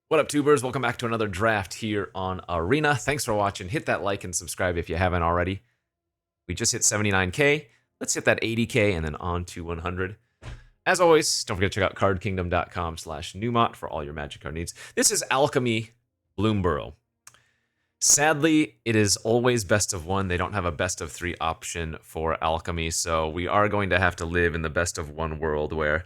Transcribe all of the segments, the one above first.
What up, tubers? Welcome back to another draft here on Arena. Thanks for watching. Hit that like and subscribe if you haven't already. We just hit 79K. Let's hit that 80K and then on to 100. As always, don't forget to check out cardkingdom.com/Numot for all your Magic card needs. This is Alchemy Bloomburrow. Sadly, it is always best of one. They don't have a best of three option for Alchemy, so we are going to have to live in the best of one world where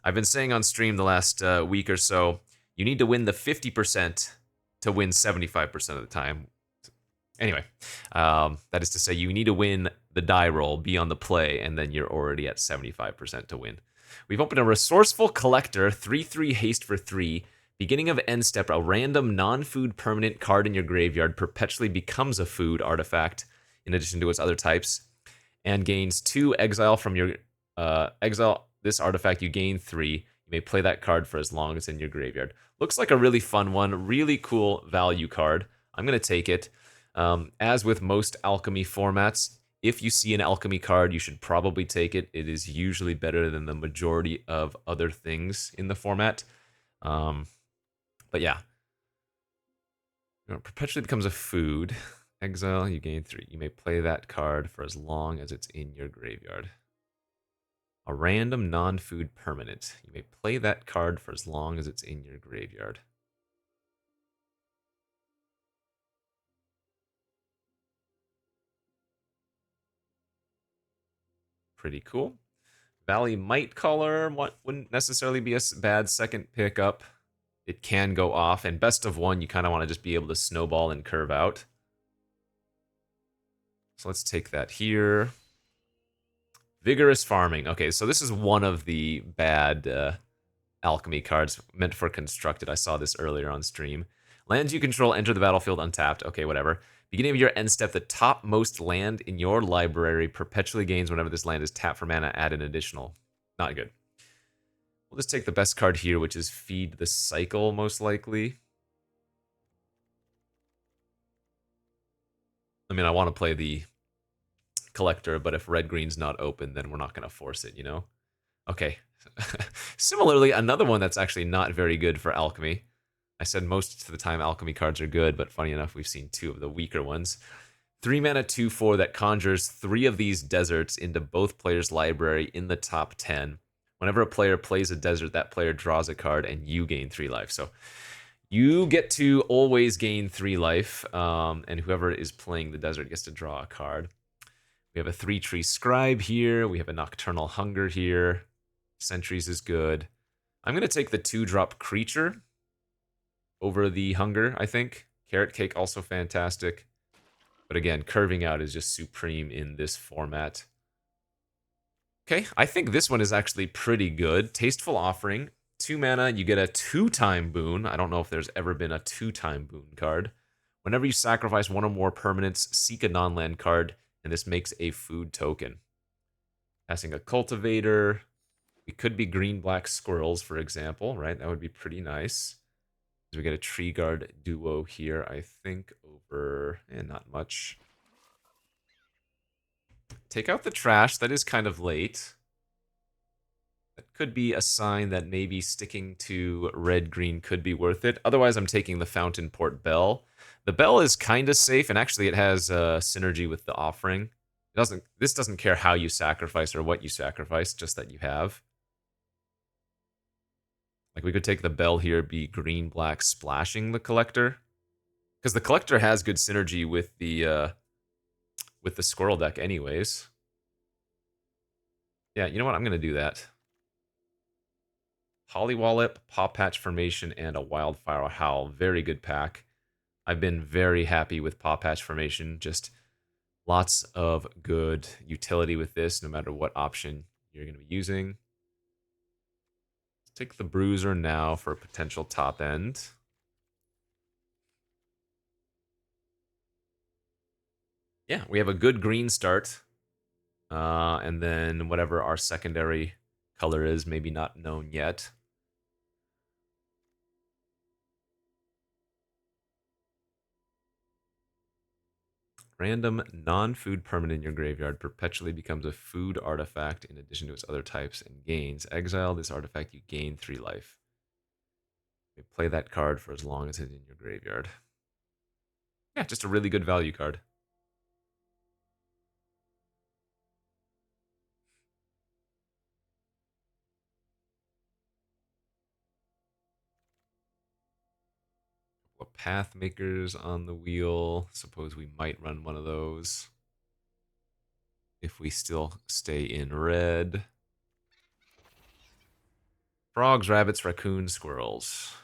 I've been saying on stream the last week or so, you need to win the 50% to win 75% of the time. Anyway, that is to say, you need to win the die roll, be on the play, and then you're already at 75% to win. We've opened a Resourceful Collector, 3/3 haste for 3. Beginning of end step, a random non-food permanent card in your graveyard perpetually becomes a food artifact in addition to its other types, and gains 2 exile from your exile. This artifact, you gain 3. You may play that card for as long as it's in your graveyard. Looks like a really fun one, really cool value card. I'm going to take it. As with most Alchemy formats, if you see an Alchemy card, you should probably take it. It is usually better than the majority of other things in the format. But yeah. Perpetually becomes a food. Exile, you gain 3. You may play that card for as long as it's in your graveyard. A random non-food permanent. You may play that card for as long as it's in your graveyard. Pretty cool. Valley Might Caller wouldn't necessarily be a bad second pickup. It can go off, and best of one, you kind of want to just be able to snowball and curve out. So let's take that here. Vigorous Farming. Okay, so this is one of the bad Alchemy cards meant for Constructed. I saw this earlier on stream. Lands you control enter the battlefield untapped. Okay, whatever. Beginning of your end step, the topmost land in your library perpetually gains whenever this land is tapped for mana. Add an additional. Not good. We'll just take the best card here, which is Feed the Cycle, most likely. I mean, I want to play the Collector, but if red-green's not open, then we're not going to force it, you know? Okay. Similarly, another one that's actually not very good for Alchemy. I said most of the time Alchemy cards are good, but funny enough, we've seen 2 of the weaker ones. 3 mana, 2/4 that conjures 3 of these deserts into both players' library in the top 10. Whenever a player plays a desert, that player draws a card and you gain 3 life. So you get to always gain 3 life, and whoever is playing the desert gets to draw a card. We have a 3-tree Scribe here. We have a Nocturnal Hunger here. Sentries is good. I'm going to take the 2-drop Creature over the Hunger, I think. Carrot Cake also fantastic. But again, curving out is just supreme in this format. Okay, I think this one is actually pretty good. Tasteful Offering. 2 mana, you get a 2-time boon. I don't know if there's ever been a 2-time boon card. Whenever you sacrifice 1 or more permanents, seek a non-land card, and this makes a food token. Passing a Cultivator. We could be green-black squirrels, for example, right? That would be pretty nice. We get a Tree Guard duo here, I think, over... not much. Take out the trash. That is kind of late. That could be a sign that maybe sticking to red-green could be worth it. Otherwise, I'm taking the Fountain Port Bell. The Bell is kind of safe, and actually it has synergy with the Offering. This doesn't care how you sacrifice or what you sacrifice, just that you have. Like, we could take the Bell here, be green-black splashing the Collector. Because the Collector has good synergy with the Squirrel deck anyways. Yeah, you know what? I'm going to do that. Hollywallop, Paw Patch Formation, and a Wildfire Howl. Very good pack. I've been very happy with Paw Patch Formation. Just lots of good utility with this, no matter what option you're going to be using. Let's take the Bruiser now for a potential top end. Yeah, we have a good green start. And then whatever our secondary color is, maybe not known yet. Random non-food permanent in your graveyard perpetually becomes a food artifact in addition to its other types and gains. Exile this artifact, you gain 3 life. Play that card for as long as it's in your graveyard. Yeah, just a really good value card. Path makers on the wheel. Suppose we might run one of those if we still stay in red. Frogs, rabbits, raccoons, squirrels.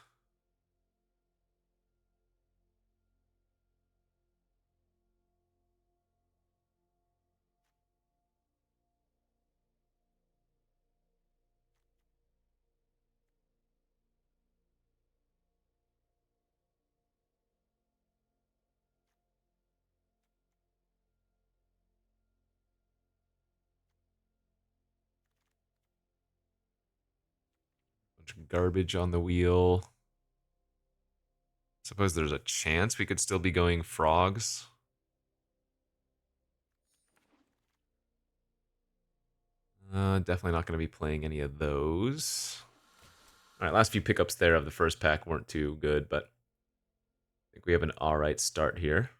Bunch of garbage on the wheel. Suppose there's a chance we could still be going frogs. Definitely not going to be playing any of those. All right, last few pickups there of the first pack weren't too good, but I think we have an all right start here.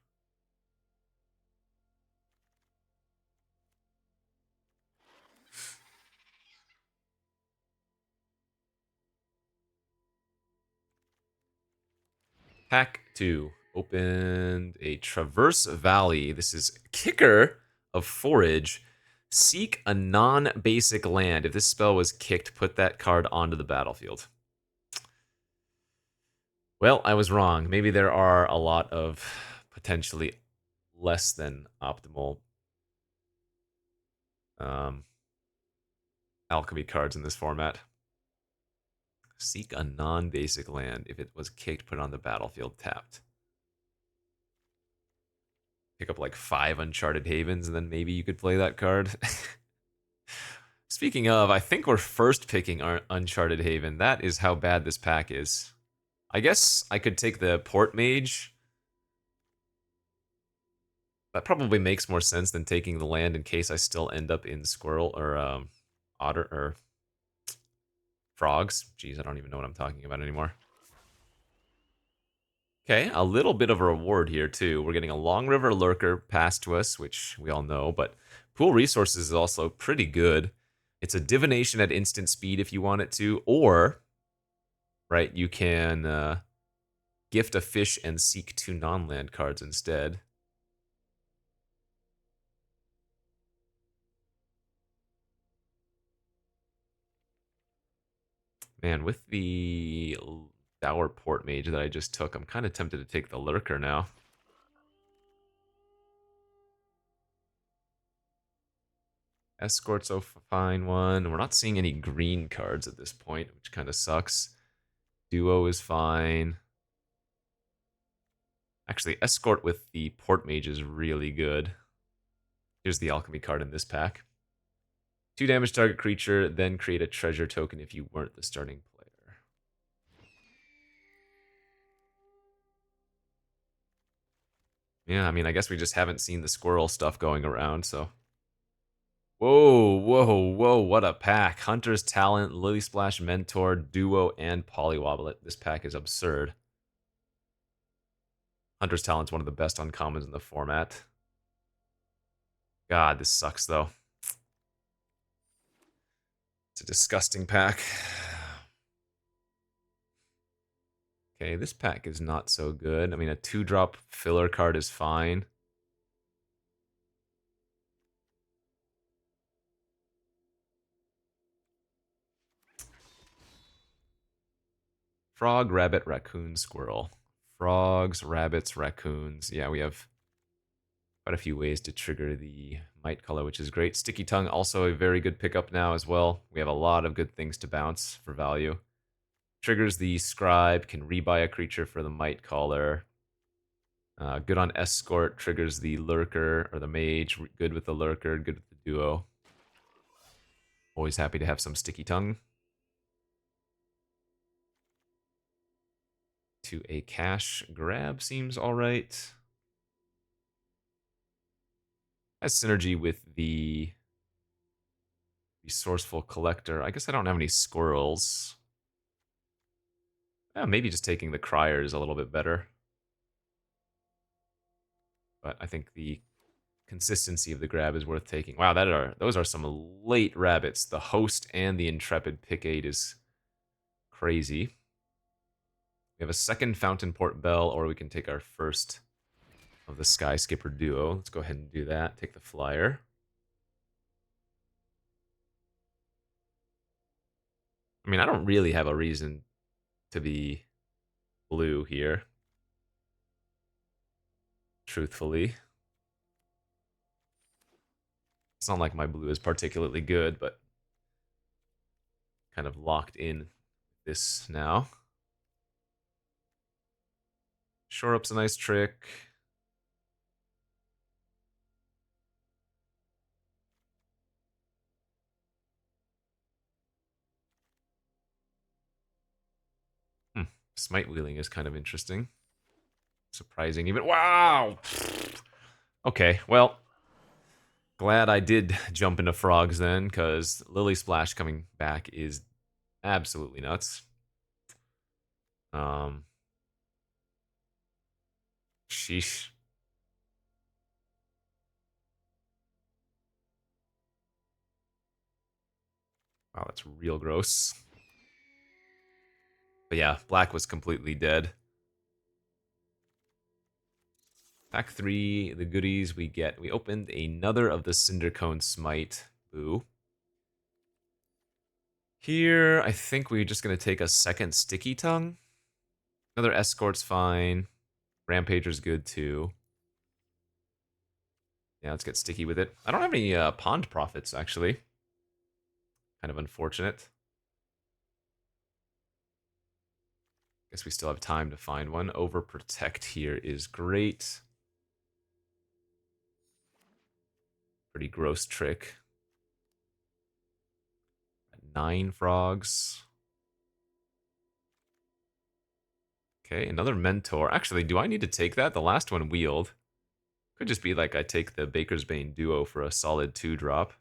Pack 2 opened a Traverse Valley. This is Kicker of Forage. Seek a non-basic land. If this spell was kicked, put that card onto the battlefield. Well, I was wrong. Maybe there are a lot of potentially less than optimal alchemy cards in this format. Seek a non-basic land. If it was kicked, put it on the battlefield tapped. Pick up like 5 Uncharted Havens, and then maybe you could play that card. Speaking of, I think we're first picking our Uncharted Haven. That is how bad this pack is. I guess I could take the Port Mage. That probably makes more sense than taking the land in case I still end up in Squirrel or Otter or Frogs. Jeez, I don't even know what I'm talking about anymore. Okay, a little bit of a reward here, too. We're getting a Long River Lurker passed to us, which we all know, but Pool Resources is also pretty good. It's a Divination at instant speed if you want it to, or, right, you can gift a fish and seek 2 non-land cards instead. Man, with the Dour Port Mage that I just took, I'm kind of tempted to take the Lurker now. Escort's a fine one. We're not seeing any green cards at this point, which kind of sucks. Duo is fine. Actually, Escort with the Port Mage is really good. Here's the Alchemy card in this pack. 2 damage target creature, then create a treasure token if you weren't the starting player. Yeah, I mean, I guess we just haven't seen the squirrel stuff going around, so. Whoa, whoa, whoa, what a pack. Hunter's Talent, Lily Splash Mentor, Duo, and Polywobble. This pack is absurd. Hunter's Talent's one of the best uncommons in the format. God, this sucks, though. It's a disgusting pack. Okay, this pack is not so good. I mean, a 2-drop filler card is fine. Frog, rabbit, raccoon, squirrel. Frogs, rabbits, raccoons. Yeah, we have quite a few ways to trigger the Might Color, which is great. Sticky Tongue, also a very good pickup now as well. We have a lot of good things to bounce for value. Triggers the Scribe, can rebuy a creature for the Might Caller. Good on Escort, triggers the Lurker or the Mage. Good with the Lurker, good with the Duo. Always happy to have some Sticky Tongue. To a cash grab seems alright. Has synergy with the Resourceful Collector. I guess I don't have any squirrels. Maybe just taking the Crier is a little bit better. But I think the consistency of the grab is worth taking. Wow, those are some late rabbits. The Host and the Intrepid pick 8 is crazy. We have a second Fountain Port Bell, or we can take our first of the Sky Skipper duo. Let's go ahead and do that. Take the flyer. I mean, I don't really have a reason to be blue here. Truthfully. It's not like my blue is particularly good, but kind of locked in this now. Shore up's a nice trick. Smite wheeling is kind of interesting. Surprising even. Wow! Okay, well, glad I did jump into frogs then, because Lily Splash coming back is absolutely nuts. Sheesh. Wow, that's real gross. But yeah, black was completely dead. Pack 3, the goodies we get. We opened another of the Cindercone Smite. Boo. Here, I think we're just going to take a second Sticky Tongue. Another Escort's fine. Rampager's good too. Yeah, let's get sticky with it. I don't have any Pond Profits, actually. Kind of unfortunate. Guess we still have time to find one. Overprotect here is great. Pretty gross trick. 9 frogs. Okay, another Mentor. Actually, do I need to take that? The last one wheeled. Could just be like I take the Baker's Bane duo for a solid 2-drop.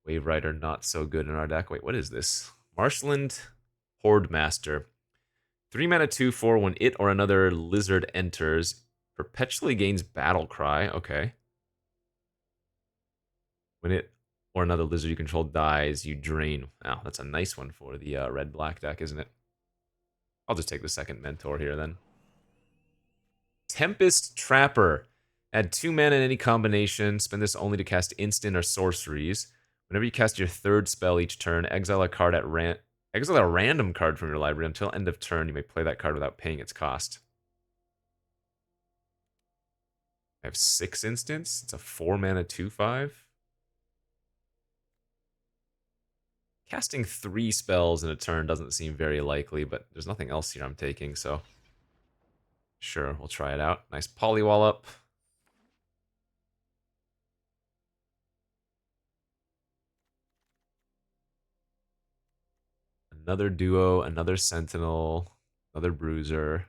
Wave Rider not so good in our deck. Wait, what is this? Marshland Horde Master. 3 mana 2/4 when it or another lizard enters. Perpetually gains Battle Cry. Okay. When it or another lizard you control dies, you drain. Wow, that's a nice one for the red-black deck, isn't it? I'll just take the second Mentor here then. Tempest Trapper. Add 2 mana in any combination. Spend this only to cast instant or sorceries. Whenever you cast your third spell each turn, exile a card at exile a random card from your library. Until end of turn, you may play that card without paying its cost. I have 6 instants. It's a 4 mana 2/5. Casting 3 spells in a turn doesn't seem very likely, but there's nothing else here I'm taking, so sure, we'll try it out. Nice Polywallop. Another Duo, another Sentinel, another Bruiser.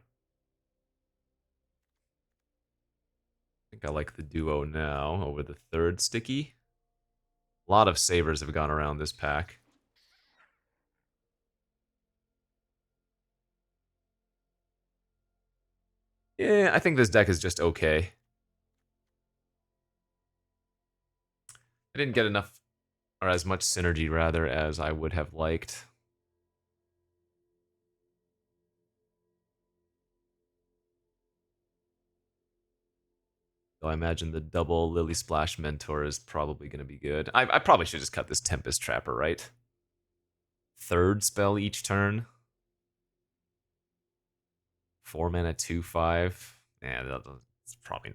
I think I like the Duo now over the third Sticky. A lot of Savers have gone around this pack. Yeah, I think this deck is just okay. I didn't get enough, or as much synergy, rather, as I would have liked. So I imagine the double Lily Splash Mentor is probably going to be good. I probably should just cut this Tempest Trapper, right? Third spell each turn. 4 mana 2/5. Yeah, that's probably...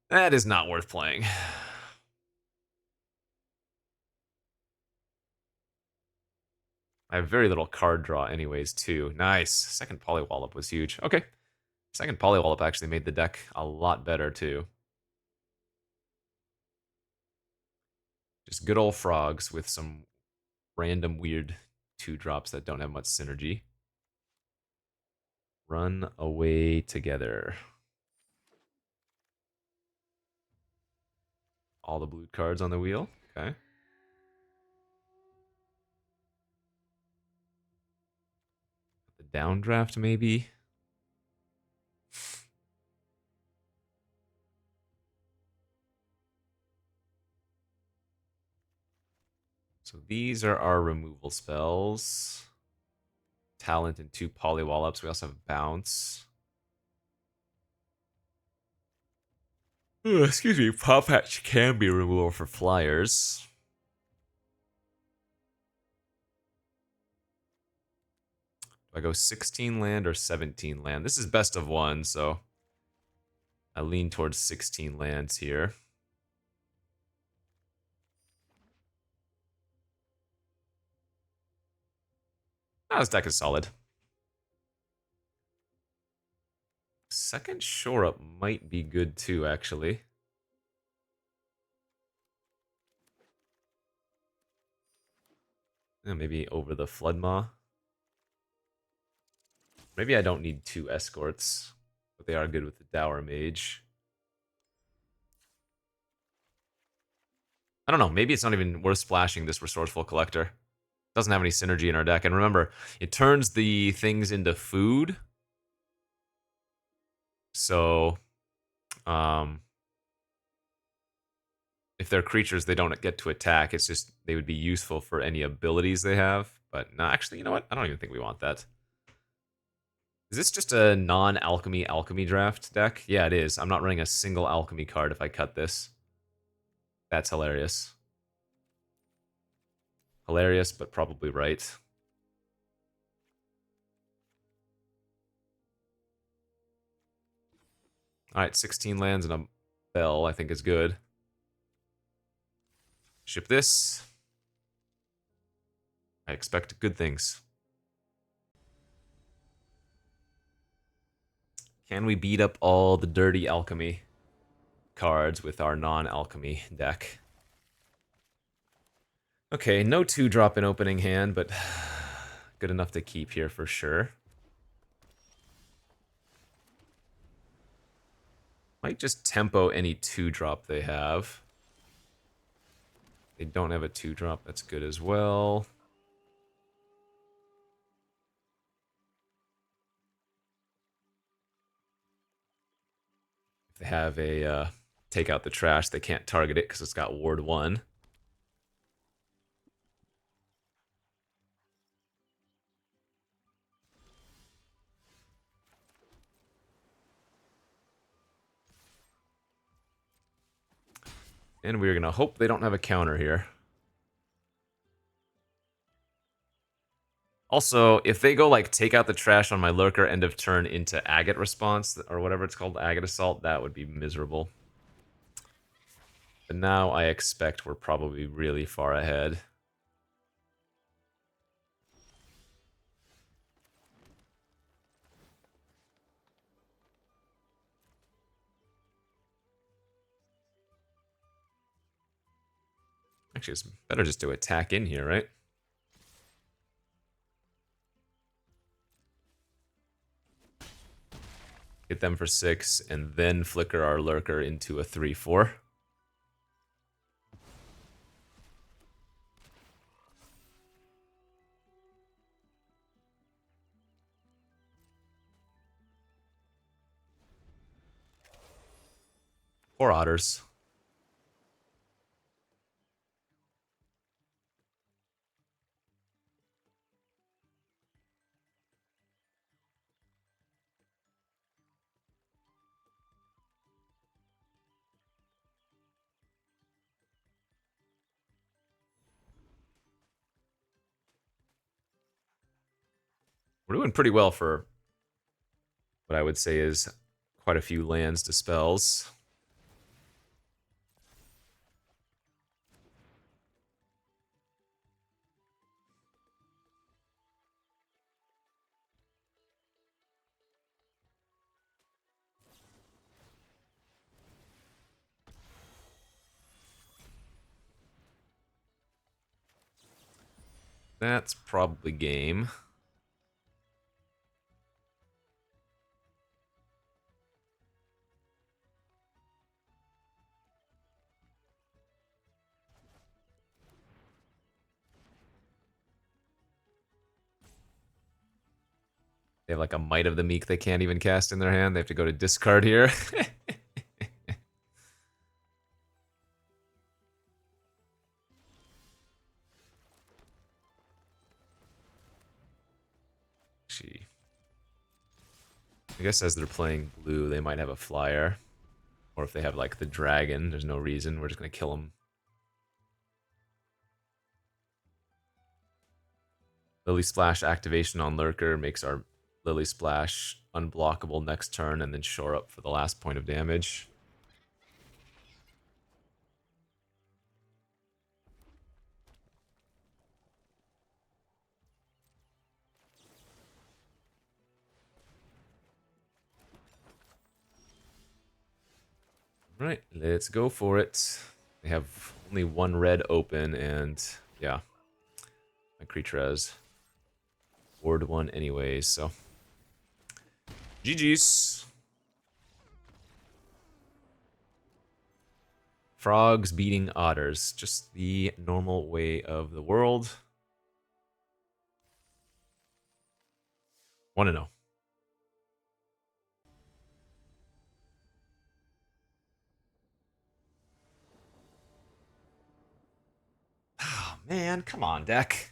That is not worth playing. I have very little card draw anyways, too. Nice. Second Polywallop was huge. Okay. Second Polywallop actually made the deck a lot better, too. Just good old frogs with some random weird 2-drops that don't have much synergy. Run away together. All the blue cards on the wheel. Okay. Downdraft, maybe? So these are our removal spells. Talent and 2 Polywallops. We also have Bounce. Excuse me, Pop Hatch can be removal for flyers. Do I go 16 land or 17 land? This is best of 1, so I lean towards 16 lands here. This deck is solid. Second Shore Up might be good too, actually. Maybe over the Floodmaw. Maybe I don't need 2 escorts, but they are good with the Dour Mage. I don't know, maybe it's not even worth splashing this Resourceful Collector. Doesn't have any synergy in our deck. And remember, it turns the things into food. So, if they're creatures, they don't get to attack. It's just they would be useful for any abilities they have. But no, actually, you know what? I don't even think we want that. Is this just a non-alchemy alchemy draft deck? Yeah, it is. I'm not running a single alchemy card if I cut this. That's hilarious. Hilarious, but probably right. Alright, 16 lands and a bell, I think is good. Ship this. I expect good things. Can we beat up all the dirty alchemy cards with our non-alchemy deck? Okay, no 2-drop in opening hand, but good enough to keep here for sure. Might just tempo any 2-drop they have. They don't have a 2-drop, that's good as well. If they have a take out the trash, they can't target it because it's got Ward 1. And we're going to hope they don't have a counter here. Also, if they go like take out the trash on my lurker end of turn into agate response, or whatever it's called, agate assault, that would be miserable. But now I expect we're probably really far ahead. Actually, it's better just to attack in here, right? Get them for 6, and then flicker our lurker into a 3/4. Poor otters. We're doing pretty well for what I would say is quite a few lands to spells. That's probably game. They have like a Might of the Meek they can't even cast in their hand. They have to go to discard here. Gee. I guess as they're playing blue, they might have a flyer. Or if they have like the dragon, there's no reason. We're just going to kill them. Lily Splash activation on Lurker makes our Lily Splash unblockable next turn and then shore up for the last point of damage. Right, let's go for it. They have only one red open, and yeah, my creature has board one anyways, so GG's. Frogs beating otters, just the normal way of the world. 1-0. Oh man, come on, deck.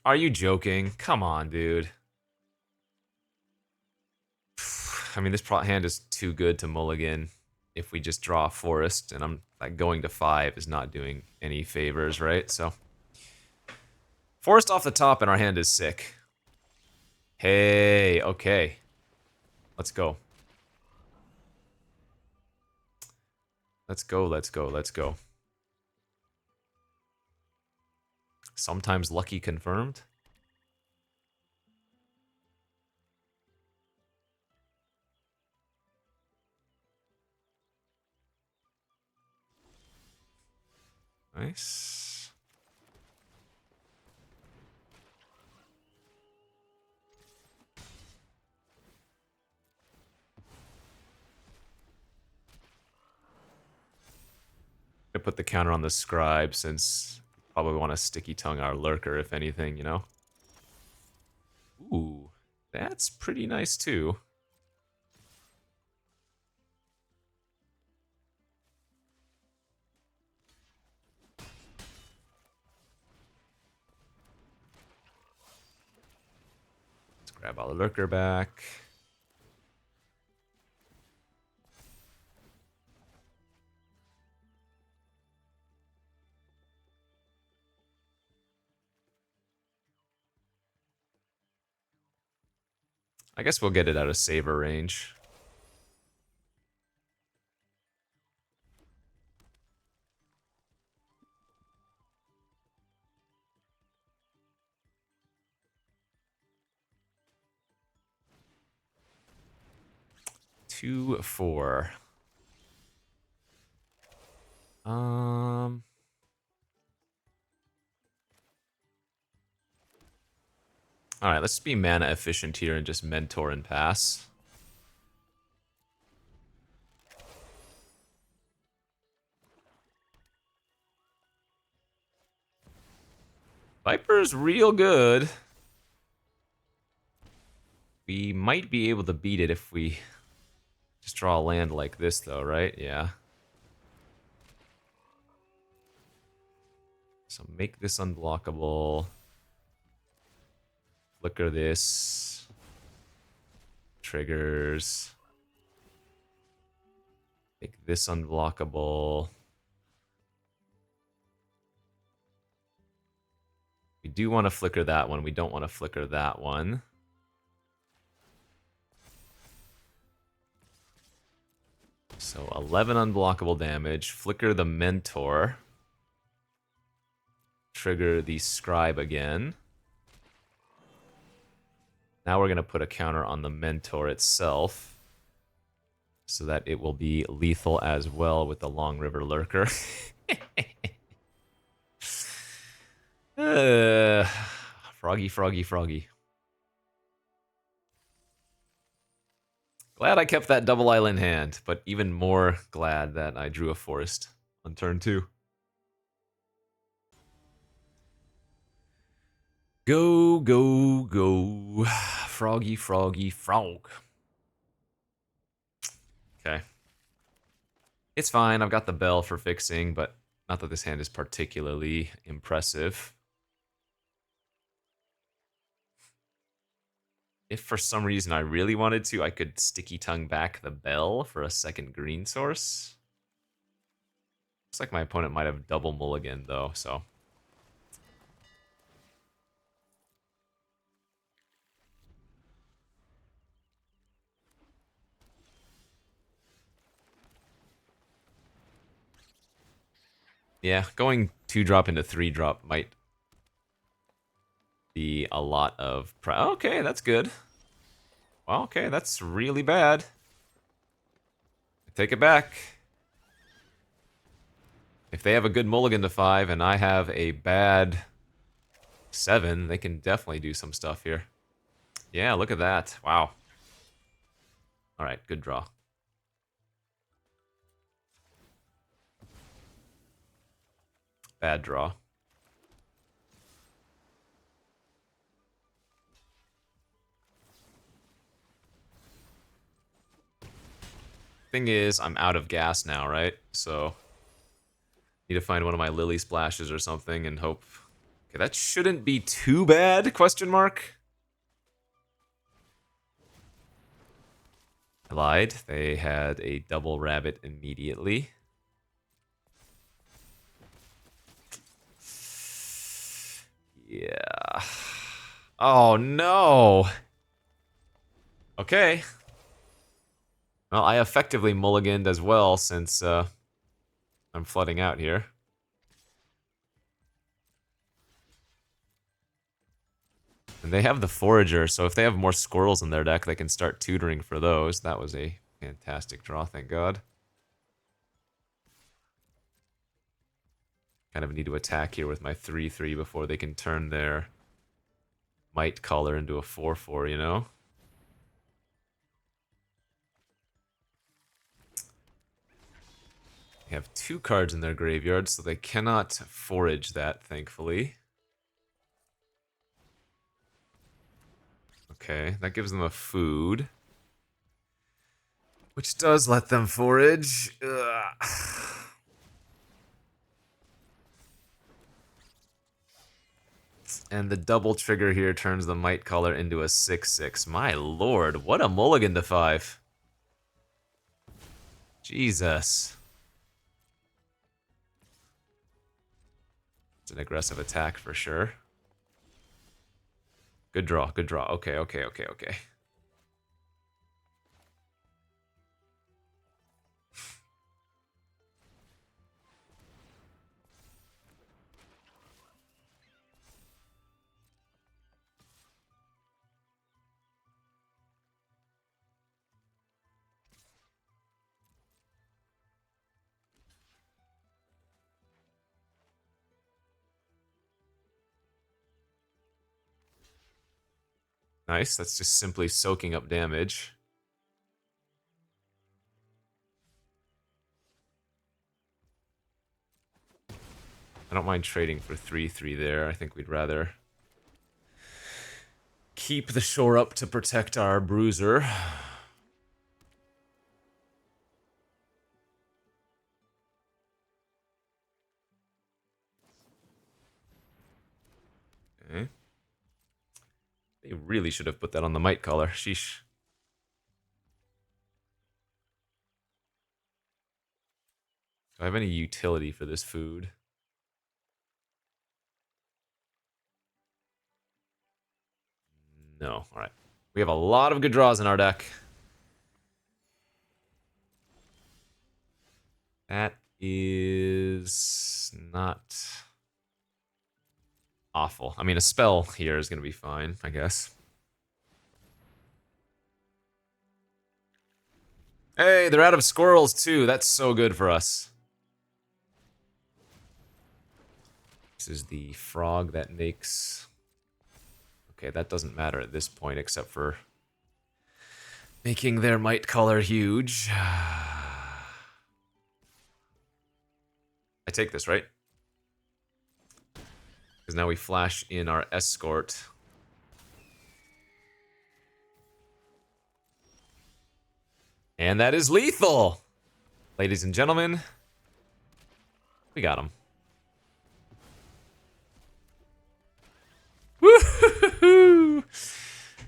Are you joking? Come on, dude. I mean, this hand is too good to mulligan if we just draw a forest, and I'm like going to 5 is not doing any favors, right? So forest off the top, and our hand is sick. Hey, okay. Let's go. Let's go, let's go, let's go. Sometimes lucky confirmed. Nice. I put the counter on the scribe since we probably want to sticky tongue our lurker, if anything, you know? Ooh, that's pretty nice too. Let's grab our lurker back. I guess we'll get it out of saver range. Two, 4. Alright, let's be mana efficient here and just mentor and pass. Viper's real good. We might be able to beat it if we just draw a land like this, though, right? Yeah. So make this unblockable. Flicker this. Triggers. Make this unblockable. We do want to flicker that one. We don't want to flicker that one. So 11 unblockable damage. Flicker the Mentor. Trigger the Scribe again. Now we're going to put a counter on the Mentor itself, so that it will be lethal as well with the Long River Lurker. Froggy, froggy, froggy. Glad I kept that double island hand, but even more glad that I drew a forest on turn 2. Go, go, go. Froggy, froggy, frog. Okay. It's fine, I've got the bell for fixing, but not that this hand is particularly impressive. If for some reason I really wanted to, I could sticky tongue back the bell for a second green source. Looks like my opponent might have double mulligan though, so. Yeah, going 2-drop into 3-drop might be a lot of... Okay, that's good. Well, okay, that's really bad. I take it back. If they have a good mulligan to 5 and I have a bad 7, they can definitely do some stuff here. Yeah, look at that. Wow. Alright, good draw. Bad draw. Thing is, I'm out of gas now, right? So, need to find one of my lily splashes or something and hope... Okay, that shouldn't be too bad, question mark? I lied. They had a double rabbit immediately. Yeah. Oh, no! Okay. Well, I effectively mulliganed as well since I'm flooding out here. And they have the Forager, so if they have more squirrels in their deck, they can start tutoring for those. That was a fantastic draw, thank God. Kind of need to attack here with my 3-3 before they can turn their Might Caller into a 4-4, you know? They have 2 cards in their graveyard, so they cannot forage that, thankfully. Okay, that gives them a food. Which does let them forage. Ugh. And the double trigger here turns the Might Caller into a 6-6. My lord, what a mulligan to 5. Jesus. It's an aggressive attack for sure. Good draw, good draw. Okay, okay, okay, okay. Nice, that's just simply soaking up damage. I don't mind trading for 3-3 there. I think we'd rather keep the shore up to protect our bruiser. Okay. They really should have put that on the Might Caller. Sheesh. Do I have any utility for this food? No. Alright. We have a lot of good draws in our deck. That is not awful. I mean, a spell here is going to be fine, I guess. Hey, they're out of squirrels too. That's so good for us. This is the frog that makes... Okay, that doesn't matter at this point except for Making their might color huge. I take this, right? Because now we flash in our escort. And that is lethal! Ladies and gentlemen, we got him. Woo-hoo-hoo-hoo!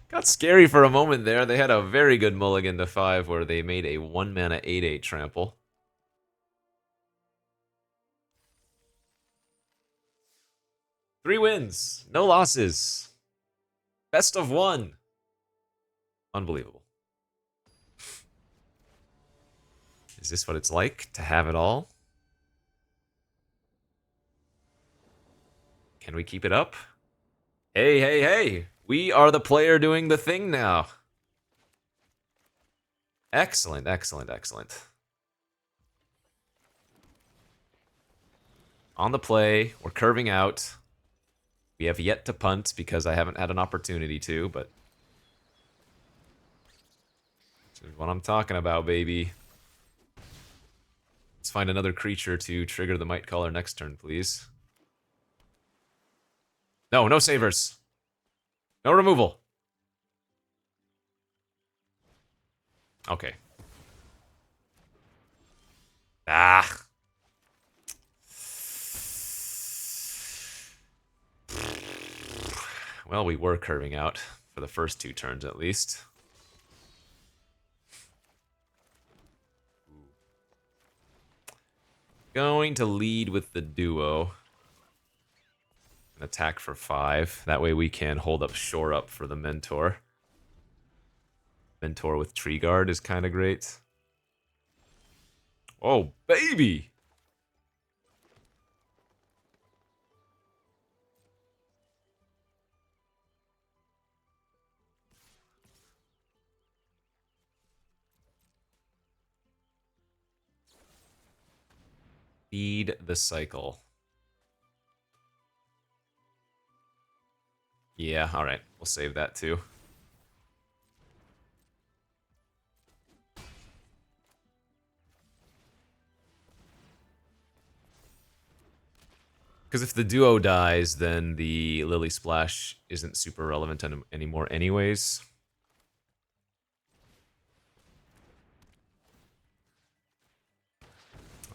Got scary for a moment there. They had a very good mulligan to 5 where they made a 1-mana 8/8 trample. Three wins, no losses. Best of 1. Unbelievable. Is this what it's like to have it all? Can we keep it up? Hey, hey, hey! We are the player doing the thing now. Excellent, excellent, excellent. On the play, we're curving out. We have yet to punt because I haven't had an opportunity to, but this is what I'm talking about, baby. Let's find another creature to trigger the Might Caller next turn, please. No, no savers. No removal. Okay. Ah. Well, we were curving out for the first 2 turns at least. Going to lead with the duo. And attack for 5. That way we can hold up shore up for the mentor. Mentor with tree guard is kind of great. Oh, baby! Feed the cycle. Yeah, alright. We'll save that too. Because if the duo dies, then the Lily Splash isn't super relevant anymore anyways.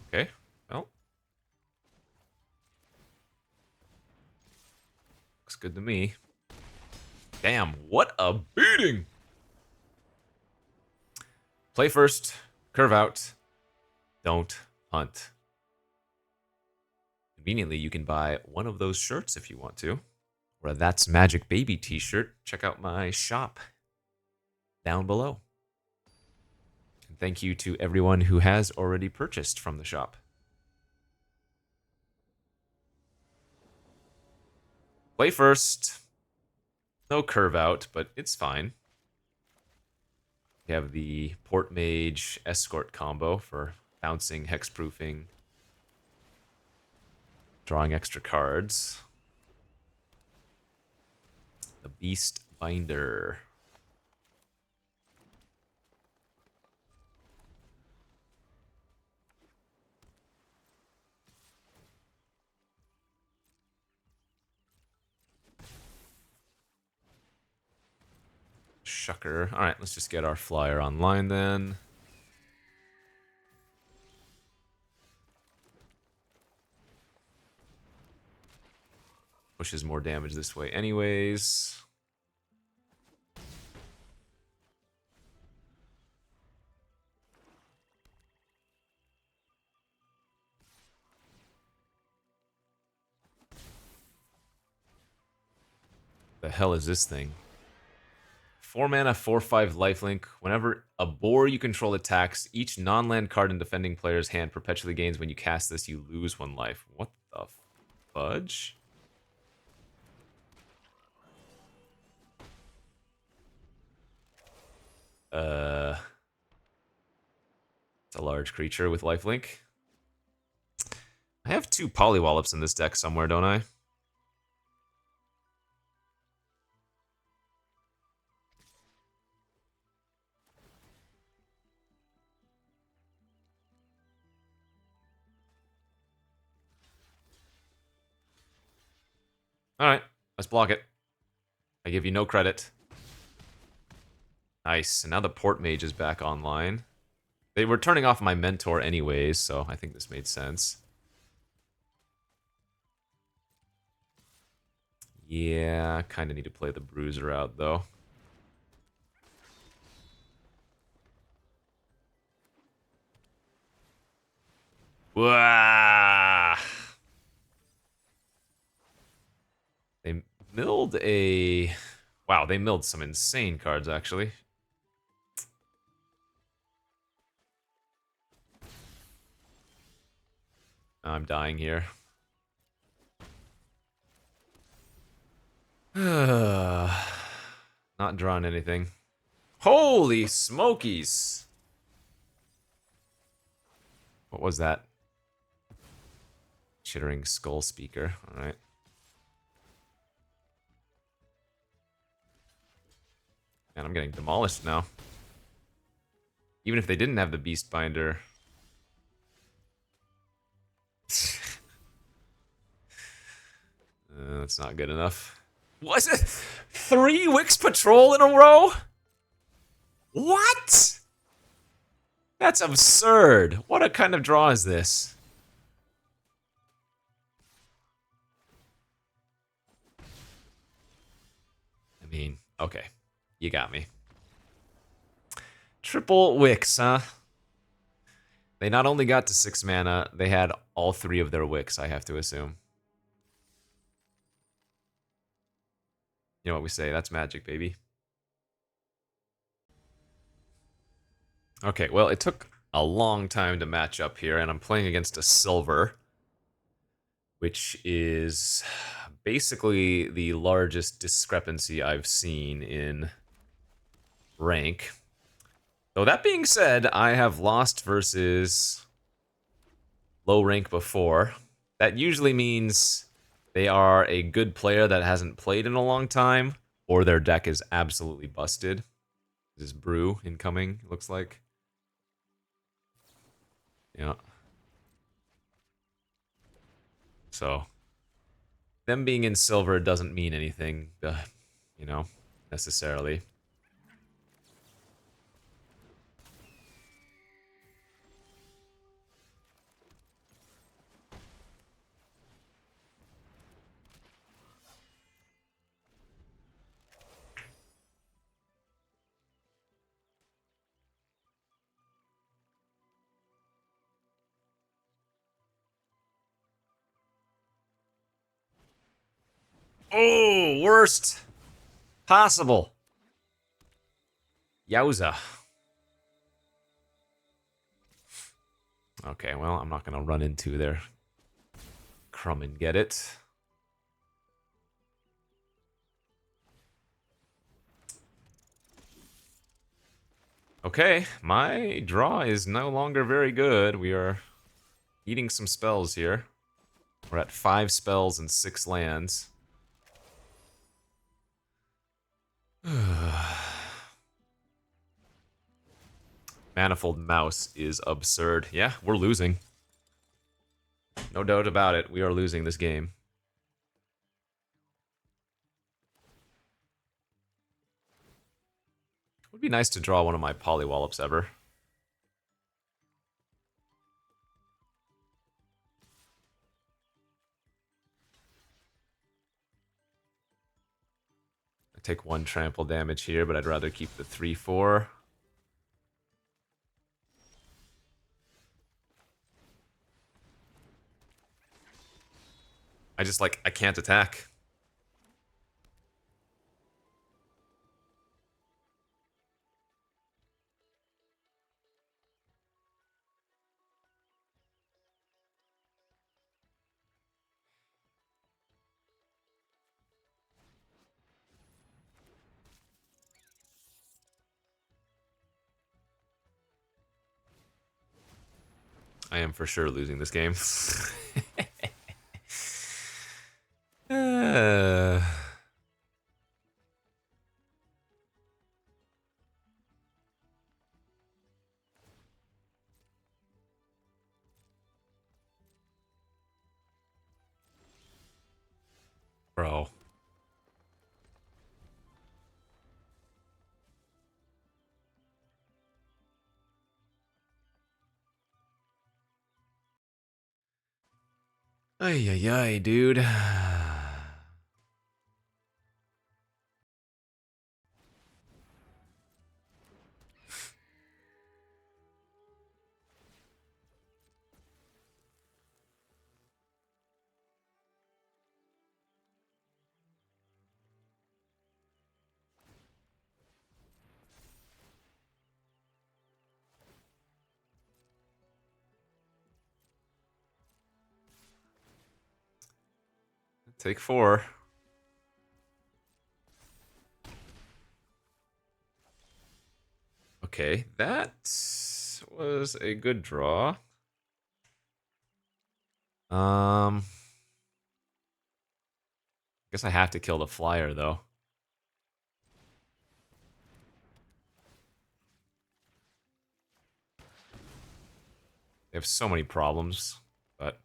Okay, well. Looks good to me. Damn, what a beating! Play first, curve out, don't hunt. Conveniently, you can buy one of those shirts if you want to, or a That's Magic Baby t-shirt. Check out my shop down below. And thank you to everyone who has already purchased from the shop. Play first. No curve out, but it's fine. We have the Port Mage Escort combo for bouncing, hexproofing, drawing extra cards. The Beast Binder. Shucker. Alright, let's just get our flyer online then. Pushes more damage this way anyways. The hell is this thing? 4 mana, 4/5 lifelink. Whenever a boar you control attacks, each non-land card in defending player's hand perpetually gains. When you cast this, you lose 1 life. What the fudge? It's a large creature with lifelink. I have 2 Polywallops in this deck somewhere, don't I? Alright, let's block it. I give you no credit. Nice, and now the Port Mage is back online. They were turning off my Mentor anyways, so I think this made sense. Yeah, kind of need to play the Bruiser out, though. Wah! They milled a... Wow, they milled some insane cards, actually. I'm dying here. Not drawing anything. Holy smokies! What was that? Chittering Skull Speaker. Alright. Man, I'm getting demolished now. Even if they didn't have the Beast Binder. That's not good enough. Was it 3 Wix Patrol in a row? What? That's absurd. What kind of draw is this? I mean, okay. You got me. Triple Wix, huh? They not only got to 6 mana, they had all 3 of their Wix, I have to assume. You know what we say, that's magic, baby. Okay, well, it took a long time to match up here, and I'm playing against a silver, which is basically the largest discrepancy I've seen in rank. Though that being said, I have lost versus low rank before. That usually means they are a good player that hasn't played in a long time, or their deck is absolutely busted. This is Brew incoming, it looks like. Yeah. So, them being in silver doesn't mean anything, you know, necessarily. Oh, worst possible. Yowza. Okay, well, I'm not going to run into their crumb and get it. Okay, my draw is no longer very good. We are eating some spells here. We're at 5 spells and 6 lands. Manifold Mouse is absurd. Yeah, we're losing. No doubt about it. We are losing this game. It would be nice to draw one of my Polywallops ever. I take 1 trample damage here, but I'd rather keep the 3/4. I can't attack. I am for sure losing this game. uh... Bro. Ay, ay, ay, dude. Take 4. Okay, that was a good draw. Guess I have to kill the flyer, though. They have so many problems, but...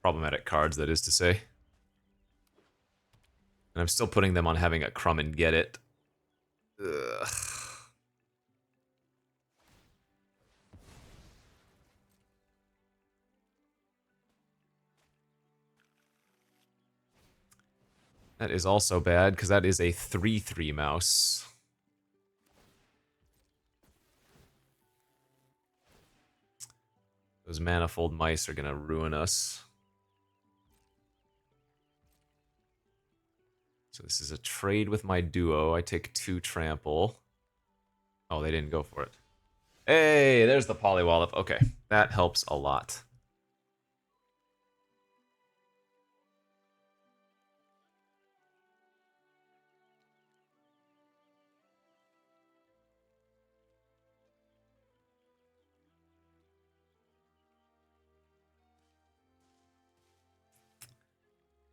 problematic cards, that is to say. And I'm still putting them on having a crumb and get it. Ugh. That is also bad, because that is a 3/3 mouse. Those manifold mice are gonna ruin us. So this is a trade with my duo. I take 2 trample. Oh, they didn't go for it. Hey, there's the Polywallop. Okay, that helps a lot.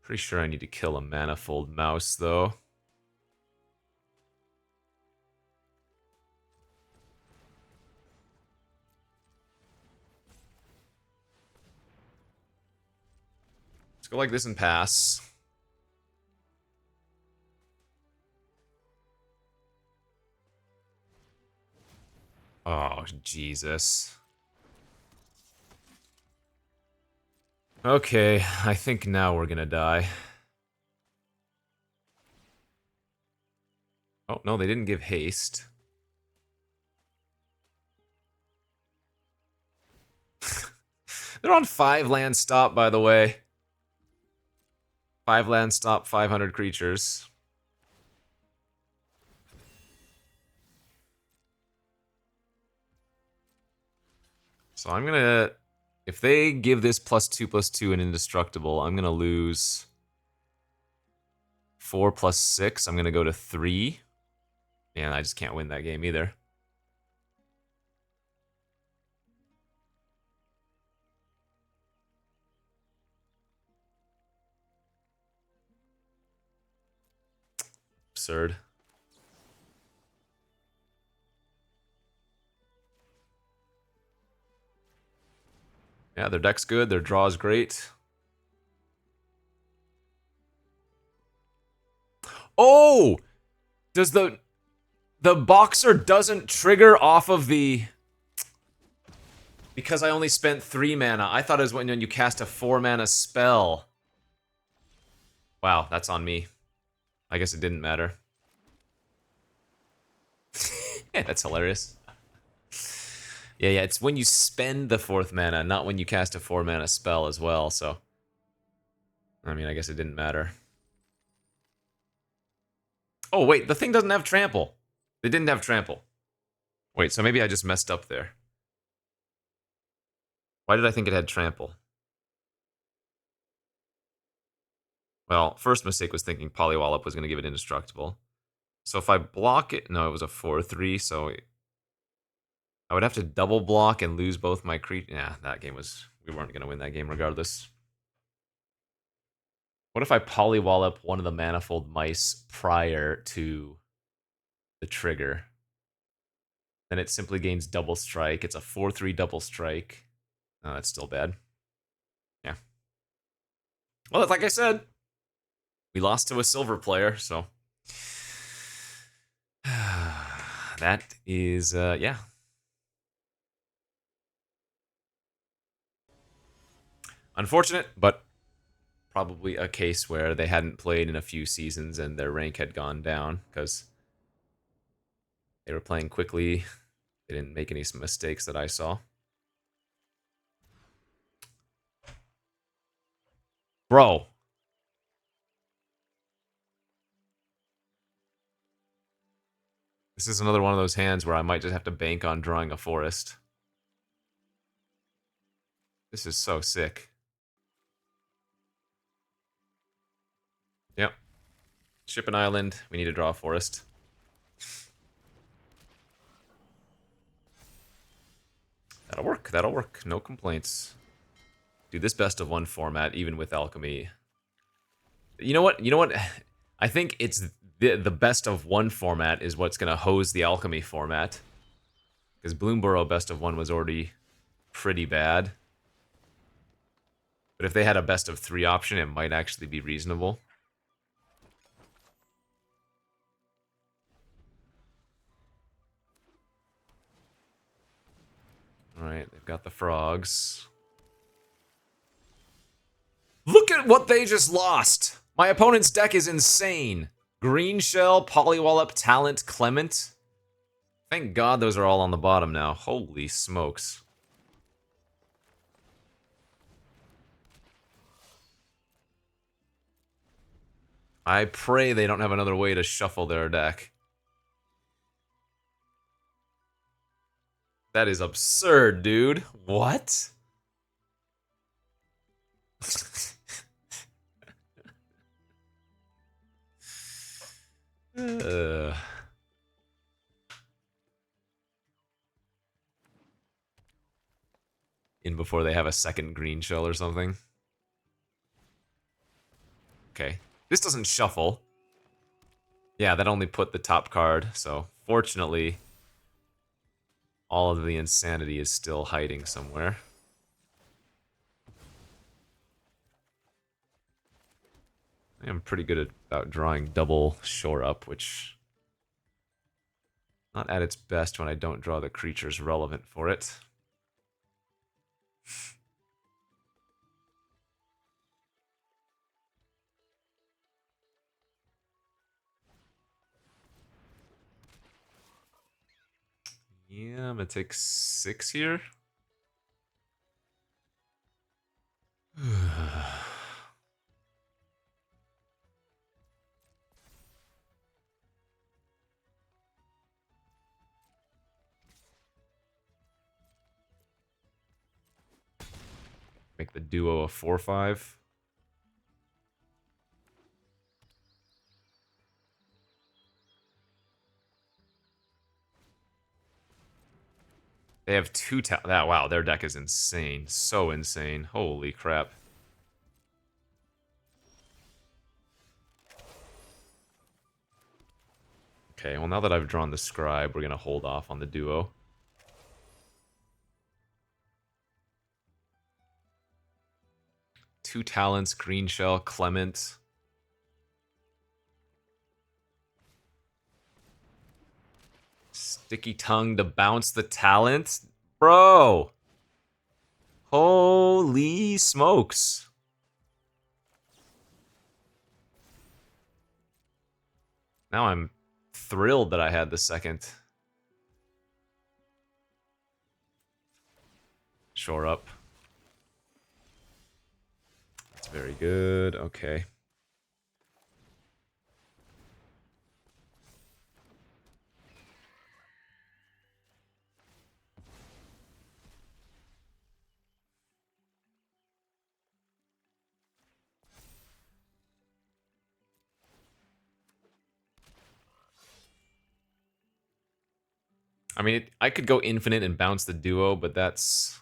Pretty sure I need to kill a manifold mouse, though. Let's go like this and pass. Oh, Jesus. Okay, I think now we're gonna die. Oh, no, they didn't give haste. They're on 5 land stop, by the way. 5 land stop, 500 creatures. So I'm gonna... if they give this +2/+2 an indestructible, I'm gonna lose 4 + 6. I'm gonna go to 3. And I just can't win that game either. Absurd. Yeah, their deck's good, their draw's great. Oh! Does the boxer doesn't trigger off of the... because I only spent 3 mana. I thought it was when you cast a 4 mana spell. Wow, that's on me. I guess it didn't matter. Yeah, that's hilarious. Yeah, it's when you spend the 4th mana, not when you cast a 4 mana spell as well, so... I mean, I guess it didn't matter. Oh, wait, the thing doesn't have trample. They didn't have trample. Wait, so maybe I just messed up there. Why did I think it had trample? Well, first mistake was thinking Polywallop was going to give it indestructible. So if I block it... no, it was a 4/3, so... I would have to double block and lose both my creatures. Yeah, that game was... we weren't going to win that game regardless. What if I Polywallop one of the manifold mice prior to the trigger? Then it simply gains double strike. It's a 4/3 double strike. Oh, that's still bad. Yeah. Well, like I said, we lost to a silver player, so that is yeah. Unfortunate, but probably a case where they hadn't played in a few seasons and their rank had gone down because they were playing quickly. They didn't make any mistakes that I saw. Bro. This is another one of those hands where I might just have to bank on drawing a forest. This is so sick. Yep. Ship an island. We need to draw a forest. That'll work. That'll work. No complaints. Dude, this best of one format, even with Alchemy. You know what? You know what? I think it's the best of one format is what's going to hose the Alchemy format. Because Bloomburrow best of one was already pretty bad. But if they had a best of three option, it might actually be reasonable. Alright, they've got the frogs. Look at what they just lost! My opponent's deck is insane! Green Shell, Polywallop, Talent, Clement. Thank God those are all on the bottom now. Holy smokes. I pray they don't have another way to shuffle their deck. That is absurd, dude. What? In before they have a second green shell or something. Okay. This doesn't shuffle. Yeah, that only put the top card, so fortunately, all of the insanity is still hiding somewhere. I am pretty good about drawing double shore up, which not at its best when I don't draw the creatures relevant for it. Yeah, I'm gonna take 6 here. Make the duo a 4/5. They have 2 wow, their deck is insane. So insane. Holy crap. Okay, well now that I've drawn the scribe, we're gonna hold off on the duo. Two talents, green shell, Clement. Sticky tongue to bounce the talent? Bro! Holy smokes. Now I'm thrilled that I had the second. Shore up. That's very good. Okay. I mean, I could go infinite and bounce the duo, but that's...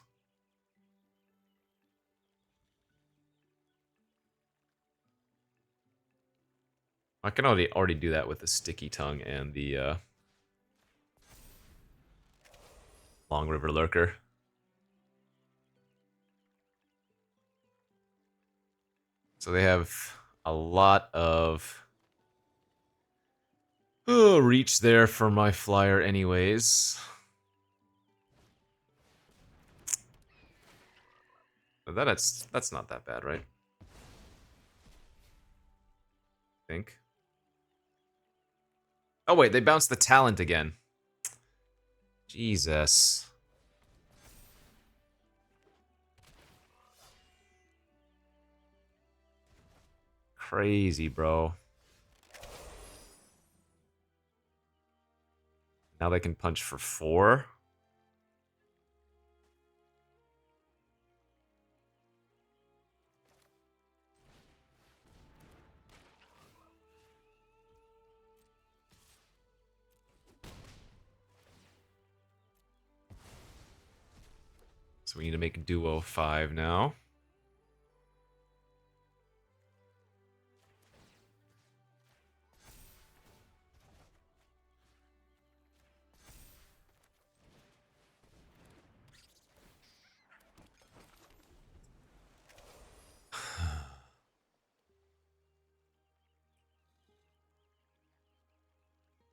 I can already do that with the sticky tongue and the Long River Lurker. So they have a lot of reach there for my flyer anyways. But that's not that bad, right? I think. Oh wait, they bounced the talent again. Jesus. Crazy, bro. Now they can punch for 4. So we need to make duo 5 now.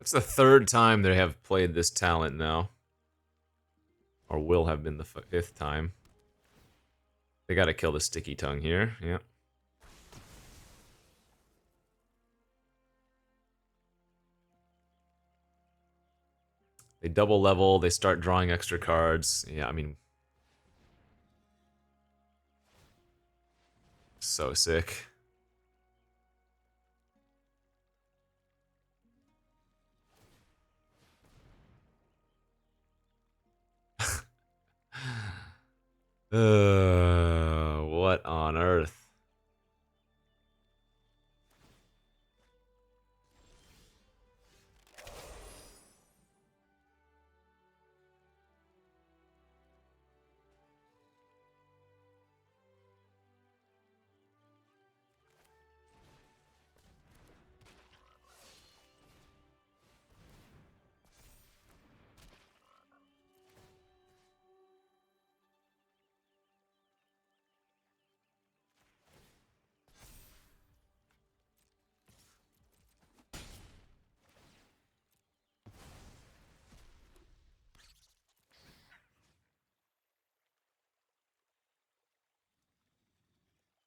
It's the 3rd time they have played this talent now. Or will have been the 5th time. They gotta kill the sticky tongue here, yeah. They double level, they start drawing extra cards. Yeah, I mean... So sick. What on earth?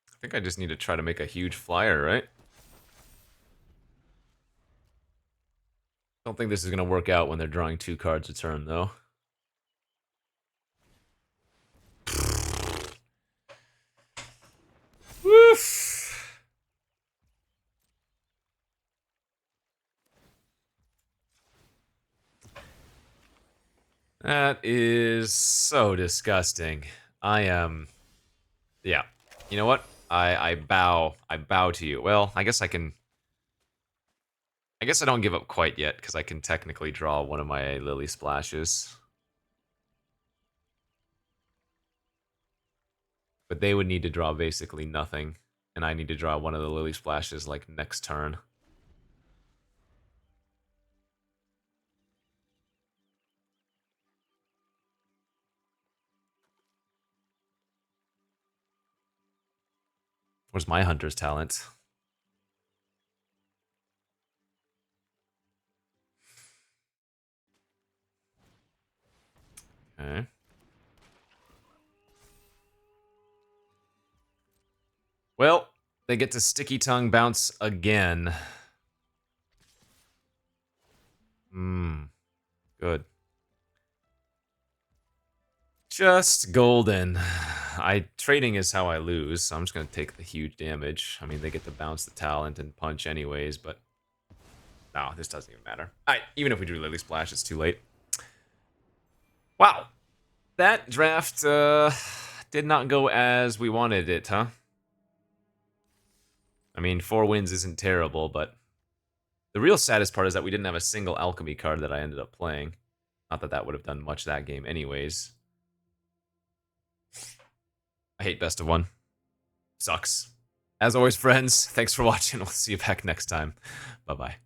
I think I just need to try to make a huge flyer, right? Don't think this is going to work out when they're drawing 2 cards a turn, though. Woof! That is so disgusting. I am... Yeah. You know what? I bow to you. Well, I guess I can... I guess I don't give up quite yet, because I can technically draw one of my Lily Splashes. But they would need to draw basically nothing, and I need to draw one of the Lily Splashes, like, next turn. Where's my Hunter's Talent? Okay. Well, they get to Sticky Tongue bounce again. Good. Just golden. Trading is how I lose, so I'm just gonna take the huge damage. I mean, they get to bounce the talent and punch anyways, but... No, this doesn't even matter. Alright, even if we drew Lily Splash, it's too late. Wow. That draft, did not go as we wanted it, huh? I mean, 4 wins isn't terrible, but... The real saddest part is that we didn't have a single Alchemy card that I ended up playing. Not that that would have done much that game anyways. I hate best of 1. Sucks. As always, friends, thanks for watching. We'll see you back next time. Bye-bye.